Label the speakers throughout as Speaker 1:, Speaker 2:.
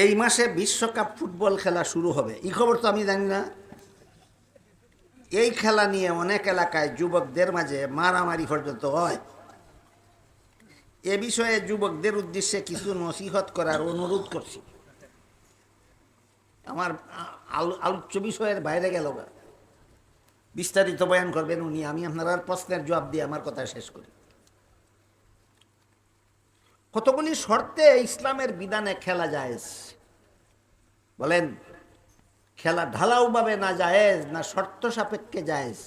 Speaker 1: এই মাসে বিশ্বকাপ ফুটবল খেলা শুরু হবে, এই খবর তো আমি জানি না। এই খেলা নিয়ে অনেক এলাকায় যুবকদের মাঝে মারামারি পর্যন্ত হয়। এ বিষয়ে যুবকদের উদ্দেশ্যে কিছু নসিহত করার অনুরোধ করছি। আমার আলোচ্য বিষয়ের বাইরে গেল, বিস্তারিত বয়ান করবেন উনি। আমি আপনার প্রশ্নের জবাব দিয়ে আমার কথা শেষ করি। কতগুলি শর্তে ইসলামের বিধানে খেলা জায়েজ? বলেন, খেলা ঢালাওভাবে না জায়েজ না শর্ত সাপেক্ষে জায়েজ?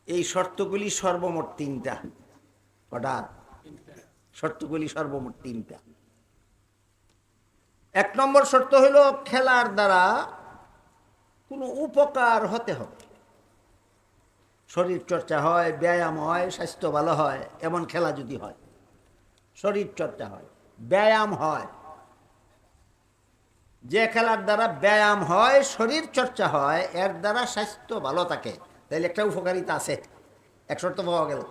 Speaker 1: এই শর্তগুলি সর্বমোট তিনটা। কটা শর্তগুলি? সর্বমোট তিনটা। এক নম্বর শর্ত হইল খেলার দ্বারা কোনো উপকার হতে হবে। শরীর চর্চা হয়, ব্যায়াম হয়, স্বাস্থ্য ভালো হয়, এমন খেলা যদি হয়, শরীর চর্চা হয়, ব্যায়াম হয়, যে খেলার দ্বারা ব্যায়াম হয়, শরীর চর্চা হয়, এর দ্বারা স্বাস্থ্য ভালো থাকে, তাইলে একটা উপকারিতা আছে, এক শর্ত পাওয়া গেল।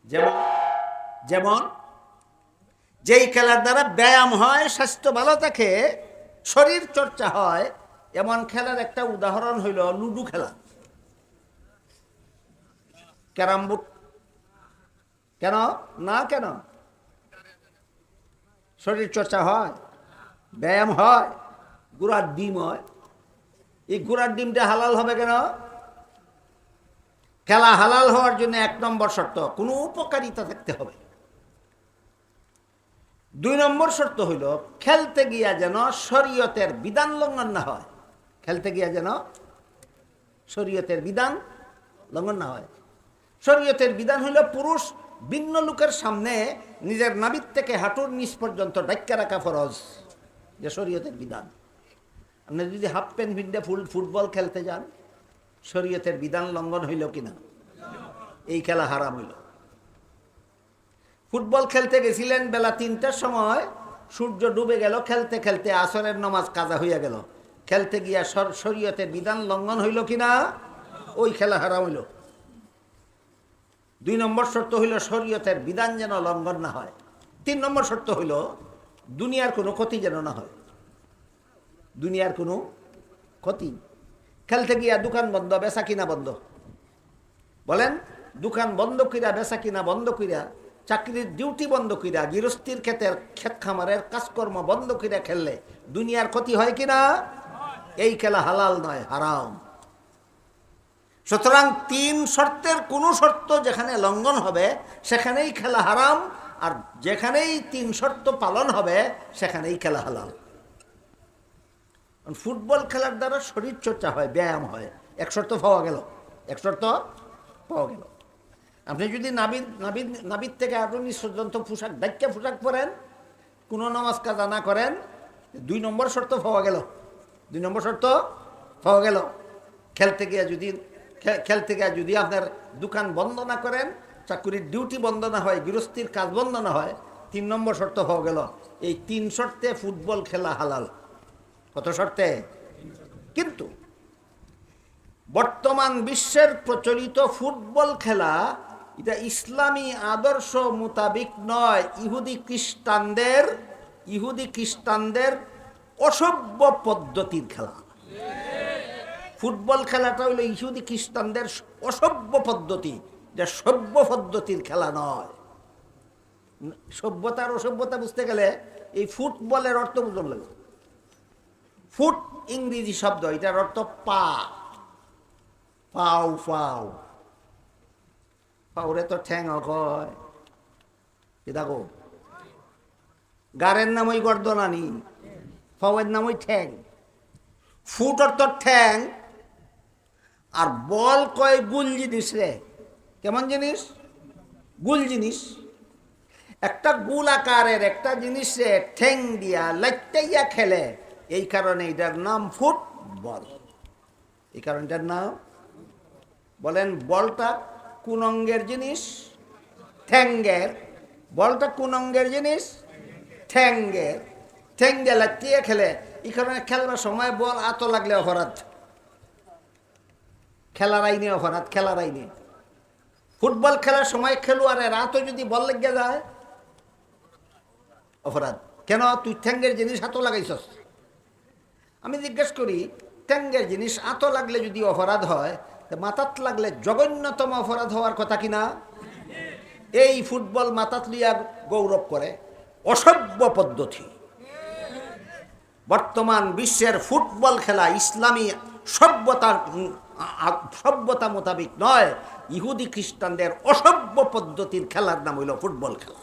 Speaker 1: যেমন যেমন যেই খেলার দ্বারা ব্যায়াম হয়, স্বাস্থ্য ভালো থাকে, শরীর চর্চা হয়, এমন খেলার একটা উদাহরণ হইল লুডু খেলা, ক্যারাম বোর্ড। কেন না? কেন? শরীর চর্চা হয়, ব্যায়াম হয়, গুড়ার ডিম হয়। এই গুড়ার ডিমটা হালাল হবে কেন? খেলা হালাল হওয়ার জন্য এক নম্বর শর্ত কোনো উপকারিতা থাকতে হবে। দুই নম্বর শর্ত হইল খেলতে গিয়া যেন শরীয়তের বিধান লঙ্ঘন না হয়। খেলতে গিয়া যেন শরীয়তের বিধান লঙ্ঘন না হয়। শরীয়তের বিধান হইল পুরুষ ভিন্ন লোকের সামনে নিজের নাভির থেকে হাঁটুর নিচ পর্যন্ত ডাক্কা রাখা ফরজ, যে শরীয়তের বিধান। আপনি যদি হাফ প্যান্ট ভিন্ডে ফুটবল খেলতে যান, শরীয়তের বিধান লঙ্ঘন হইল কিনা? এই খেলা হারাম হইল। ফুটবল খেলতে গেছিলেন বেলা 3টার সময়, সূর্য ডুবে গেল, খেলতে খেলতে আসরের নামাজ কাজা হইয়া গেল, খেলতে গিয়া শরীয়তের বিধান লঙ্ঘন হইল কিনা? ওই খেলা হারাম হইল। দুই নম্বর শর্ত হইল শরীয়তের বিধান যেন লঙ্ঘন না হয়। তিন নম্বর শর্ত হইল দুনিয়ার কোনো ক্ষতি যেন না হয়। দুনিয়ার কোনো ক্ষতি। খেলতে গিয়া দোকান বন্ধ, বেচা কিনা বন্ধ। বলেন, দোকান বন্ধ কইরা, বেচা কিনা বন্ধ কইরা, চাকরির ডিউটি বন্ধ কইরা, গৃহস্থীর ক্ষেতের ক্ষেত খামারের কাজকর্ম বন্ধ কইরা খেললে দুনিয়ার ক্ষতি হয় কিনা? এই খেলা হালাল নয়, হারাম। সুতরাং তিন শর্তের কোনো শর্ত যেখানে লঙ্ঘন হবে সেখানেই খেলা হারাম, আর যেখানেই তিন শর্ত পালন হবে সেখানেই খেলা হালাল। ফুটবল খেলার দ্বারা শরীর চর্চা হয়, ব্যায়াম হয়, এক শর্ত পাওয়া গেল, এক শর্ত পাওয়া গেল। আপনি যদি নাবিদ থেকে আরো নিচ পর্যন্ত ডাক্কা পোশাক পরেন, কোনো নামাজ কাজা না করেন, দুই নম্বর শর্ত পাওয়া গেল, দুই নম্বর শর্ত পাওয়া গেল। খেলতে গিয়ে যদি আপনার দোকান বন্ধ না করেন, চাকুরির ডিউটি বন্ধ না হয়, গৃহস্থীর কাজ বন্ধ না হয়, তিন নম্বর শর্ত পাওয়া গেল। এই তিন শর্তে ফুটবল খেলা হালাল। কত শর্তে? কিন্তু বর্তমান বিশ্বের প্রচলিত ফুটবল খেলা এটা ইসলামী আদর্শ মোতাবিক নয়, ইহুদি খ্রিস্টানদের অসভ্য পদ্ধতির খেলা। ফুটবল খেলাটা হইল ইহুদি খ্রিস্টানদের অসভ্য পদ্ধতি, যা সভ্য পদ্ধতির খেলা নয়। সভ্যতার অসভ্যতা বুঝতে গেলে এই ফুটবলের অর্থ বুঝতে লাগে। ফুট ইংরেজি শব্দ, এটার অর্থ পা, পাও পাও, পাউরে তো ঠ্যাং হয়। দেখো, গারের নাম ওই গর্দনানি, পাওয়ের নাম ওই ঠ্যাং। ফুট অর্থ ঠ্যাং, আর বল কয় গুল জিনিস রে। কেমন জিনিস? গুল জিনিস। একটা গুল আকারের একটা জিনিস রে ঠ্যাং দিয়া লাইটাইয়া খেলে, এই কারণে এটার নাম ফুটবল। এই কারণে এটার নাম। বলেন, বলটা কোন অঙ্গের জিনিস? ঠ্যাঙ্গের। বলটা কোন অঙ্গের জিনিস? ঠ্যাঙ্গের। ঠ্যাং দিয়ে লাইটাইয়া খেলে, এই কারণে খেলবার সময় বল আত লাগলে অপরাধ। খেলার আইনে অপরাধ, খেলার আইনে। ফুটবল খেলার সময় খেলোয়াড়ের আত যদি বল লেগে যায়, অপরাধ। কেন? তুই ঠ্যাঙ্গের জিনিস হাতও লাগাইছস। আমি জিজ্ঞেস করি, ঠ্যাঙ্গের জিনিস আতো লাগলে যদি অপরাধ হয়, তো মাথাত লাগলে জঘন্যতম অপরাধ হওয়ার কথা কিনা? এই ফুটবল মাথাত লিয়া গৌরব করে, অসভ্য পদ্ধতি। বর্তমান বিশ্বের ফুটবল খেলা ইসলামী সভ্যতা মোতাবিক নয়, ইহুদি খ্রিস্টানদের অসভ্য পদ্ধতির খেলার নাম হইল ফুটবল খেলা।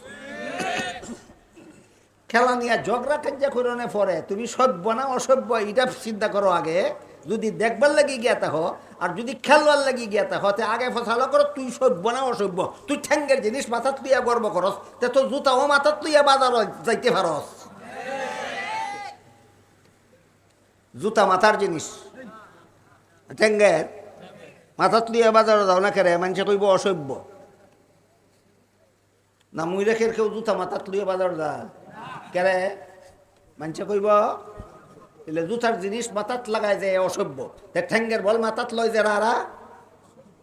Speaker 1: খেলা নিয়ে ঝগড়া কাজ্যা করে পরে তুমি সভ্য না অসভ্য এটা চিন্তা করো আগে। যদি দেখবার লাগি গিয়া থাকো আর যদি খেলবার লাগি গিয়া থাকো, তে আগে ফসালো করো তুই সভ্য না অসভ্য। তুই ঠ্যাঙ্গের জিনিস মাথাত লইয়া গর্ব করস, তে তো জুতাও মাথাত লইয়া বাজার যাইতে পারস। জুতা মাথার জিনিস, ঠ্যাঙ্গের মাথাত লইয়া বাজার যাও না কেরে মানুষে কইব অসভ্য না। মুই রেখের কেউ জুতা মাথাত লইয়া বাজার যা কেরে মানুষে কইব এলে জুতার জিনিস মাথাত লাগায় যায় অসভ্য। ঠ্যাঙ্গের বল মাথাত লয় যারা আরা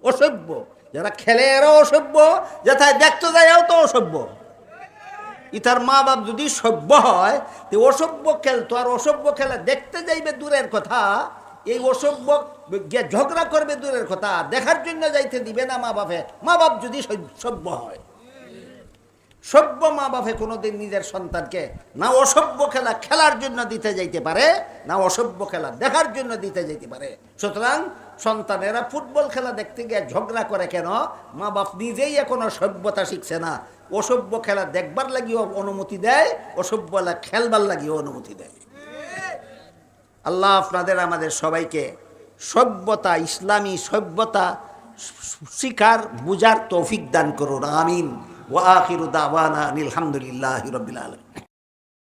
Speaker 1: অসভ্য, যারা খেলে এরা অসভ্য, যেথায় দেখতে যায়ও তো অসভ্য। ইতার মা বাপ যদি সভ্য হয় তো অসভ্য খেলতো, আর অসভ্য খেলা দেখতে যাইবে দূরের কথা, এই অসভ্য গিয়ে ঝগড়া করবে দূরের কথা, দেখার জন্য যাইতে দিবে না মা বাপে। মা বাপ যদি সভ্য হয়, সভ্য মা বাপে কোনোদিন নিজের সন্তানকে না অসভ্য খেলা খেলার জন্য দিতে যাইতে পারে, না অসভ্য খেলা দেখার জন্য দিতে যাইতে পারে। সুতরাং সন্তানেরা ফুটবল খেলা দেখতে গিয়ে ঝগড়া করে কেন? মা বাপ নিজেই এখনো সভ্যতা শিখছে না। অসভ্য খেলা দেখবার লাগিও অনুমতি দেয়, অসভ্য খেলা খেলবার লাগিও অনুমতি দেয়। আল্লাহ আপনাদের আমাদের সবাইকে সভ্যতা, ইসলামী সভ্যতা শিখার বুঝার তৌফিক দান করুন। আমিন। ওয়া আখিরু দাওয়ানা আনিল হামদুলিল্লাহি রাব্বিল আলামিন।